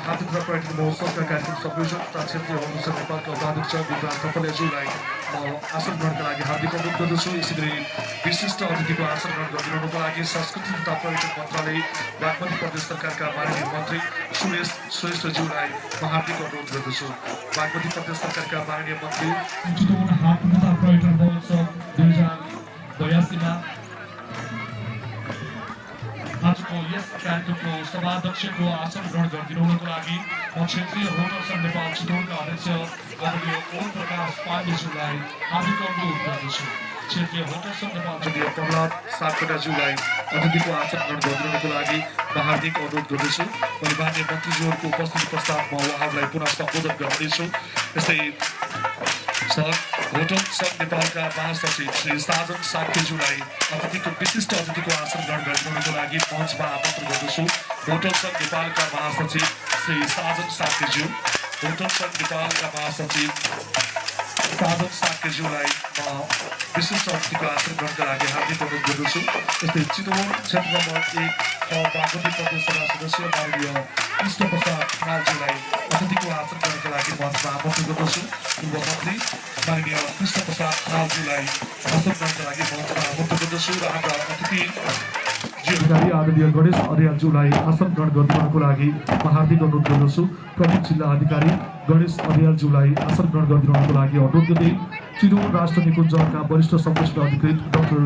हातभित्र पर्यटन महोत्सवका कार्यक्रम संयोजक तथा क्षेत्रीय अनुसार नेपालका उपाध्यक्ष विद्वान कपालेज्यूलाई म आसन ग्रहणका लागि हार्दिक अनुरोध गर्दछु। यसै गरी विशिष्ट अतिथिको आसन ग्रहण गरिदिनुको लागि संस्कृति तथा पर्यटन मन्त्रालय बागमती प्रदेश सरकारका माननीय मन्त्री सुरेश श्रेष्ठज्यूलाई म हार्दिक अनुरोध गर्दछु। बागमती प्रदेश सरकारका माननीय मन्त्री चितवन हाट तथा पर्यटन महोत्सव 2082 आजको यस कार्यक्रमको सभाध्यक्षको आसन ग्रहण गरिदिनुको लागि म क्षेत्रीय होटल सङ्घ नेपाल चितवनका अध्यक्ष माननीय ओम प्रकाश पाण्डेज्यूलाई हार्दिक अनुरोध गर्दछु। क्षेत्रीय होटल सङ्घ नेपाल चितवन प्रहलाद सापकोटाज्यूलाई अतिथिको आसन ग्रहण गरिदिनुको लागि म हार्दिक अनुरोध गर्दछु। अनि माननीय मन्त्रीज्यूहरूको उपस्थिति पश्चात म उहाँहरूलाई पुनः सम्बोधन गर्दैछु। यस्तै होटल सङ्घ नेपालका महासचिव श्री साजन साक्यज्यूलाई विशिष्ट अतिथिको आसन ग्रहण गरिदिनुको लागि मञ्चमा आमन्त्रण गर्दछु। होटल सङ्घ नेपालका महासचिव श्री साजन साक्यज्यू, होटल सङ्घ नेपालका महासचिव साजन साक्यज्यूलाई म विशिष्ट अतिथिको आसन ग्रहणका लागि हार्दिक अनुरोध गर्दछु। यस्तै चितवन क्षेत्र नम्बर 1 बागमती प्रदेश सभा सदस्य माननीय कृष्णप्रसाद खनालज्यूलाई अतिथिको आसन ग्रहणका लागि मञ्चमा आमन्त्रण गर्दछु। पूर्व मन्त्री माननीय कृष्णप्रसाद खनालज्यूलाई आसन ग्रहणका लागि मञ्चमा आमन्त्रण गर्दछु र हाम्रा अतिथि अधिकारी आदरणीय गणेश अर्यालज्यूलाई आसन ग्रहण गरिदिनुको लागि म हार्दिक अनुरोध गर्दछु। प्रमुख जिल्ला अधिकारी गणेश अर्यालज्यूलाई आसन ग्रहण गरिदिनुको लागि अनुरोध गर्दै चितवन राष्ट्र निकुञ्जका वरिष्ठ संरक्षण अधिकृत डाक्टर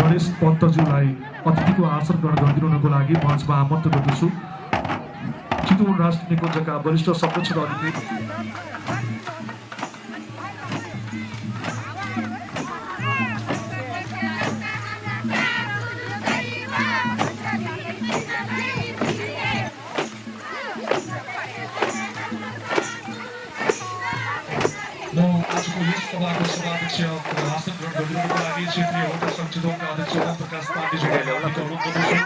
गणेश पन्तज्यूलाई अतिथिको आसन ग्रहण गरिदिनुको लागि मञ्चमा आमन्त्रण गर्दछु। चितवन राष्ट्र निकुञ्जका वरिष्ठ संरक्षण अधिकृत आजको यस सभाको सभाध्यक्ष आसन ग्रहण गरिदिनुको लागि क्षेत्रीय होटल सङ्घ चितवनका अध्यक्ष ओम प्रकाश पाण्डेज्यूलाई अनुरोध गर्दछु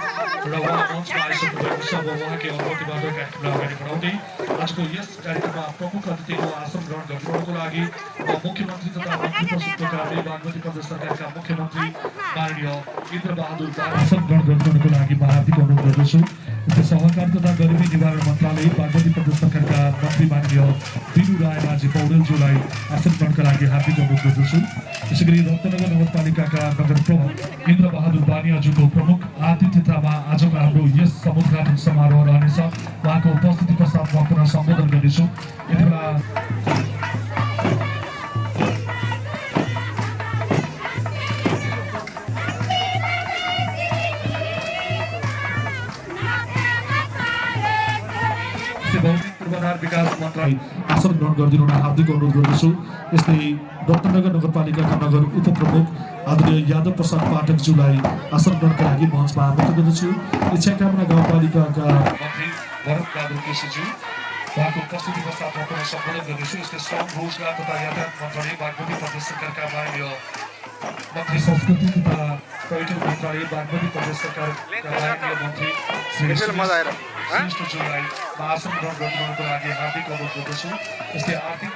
र उहाँ मञ्चमा आइसक्नु भएको छ। अब उहाँकै अनुमतिबाट कार्यक्रमलाई अगाडि बढाउँदै आजको यस कार्यक्रममा प्रमुख अतिथिको आसन ग्रहण गरिदिनुको लागि मुख्यमन्त्री तथा मन्त्री परिषदको कार्य बागमती प्रदेश सरकारका मुख्यमन्त्री माननीय इन्द्रबहादुर आसन ग्रहण गरिदिनुको लागि म हार्दिक अनुरोध गर्दछु। सहकारी तथा गरिबी निवारण मन्त्रालय बागमती प्रदेश सरकारका मन्त्री माननीय दिनु रायमाझी पौडेलज्यूलाई आसन ग्रहणका लागि हार्दिक अनुरोध गर्दछु। त्यसै गरी रत्नगर नगरपालिकाका नगर प्रमुख इन्द्रबहादुर बानियाज्यूको प्रमुख आतिथ्यतामा आजको हाम्रो यस समुद्घाटन समारोह रहनेछ। उहाँको उपस्थिति पश्चात म पुनः सम्बोधन गर्नेछु। यति बेला पूर्वाधार विकास मन्त्रालय आसन ग्रहण गरिदिनु हार्दिक अनुरोध गर्दछु। यस्तै रत्नगर नगरपालिकाका नगर उपप्रमुख आदरणीय यादव प्रसाद पाठकज्यूलाई आसन ग्रहणका लागि मञ्चमा आमन्त्रण गर्दछु। इच्छाकामना गाउँपालिकाका मन्त्री भरत बहादुर केसीज्यू उहाँको उपस्थिति पश्चात म पुनः सम्बोधन गर्नेछु। यस्तै श्रम रोजगार तथा यातायात मन्त्रालय बागमती प्रदेश सरकारका माननीय मन्त्री संस्कृति तथा पर्यटन मन्त्रालय बागमती प्रदेश सरकारका माननीय मन्त्री श्री श्रेष्ठज्यूलाई आसन ग्रहण गरिदिनुको लागि हार्दिक अनुरोध गर्दछु। यस्तै आर्थिक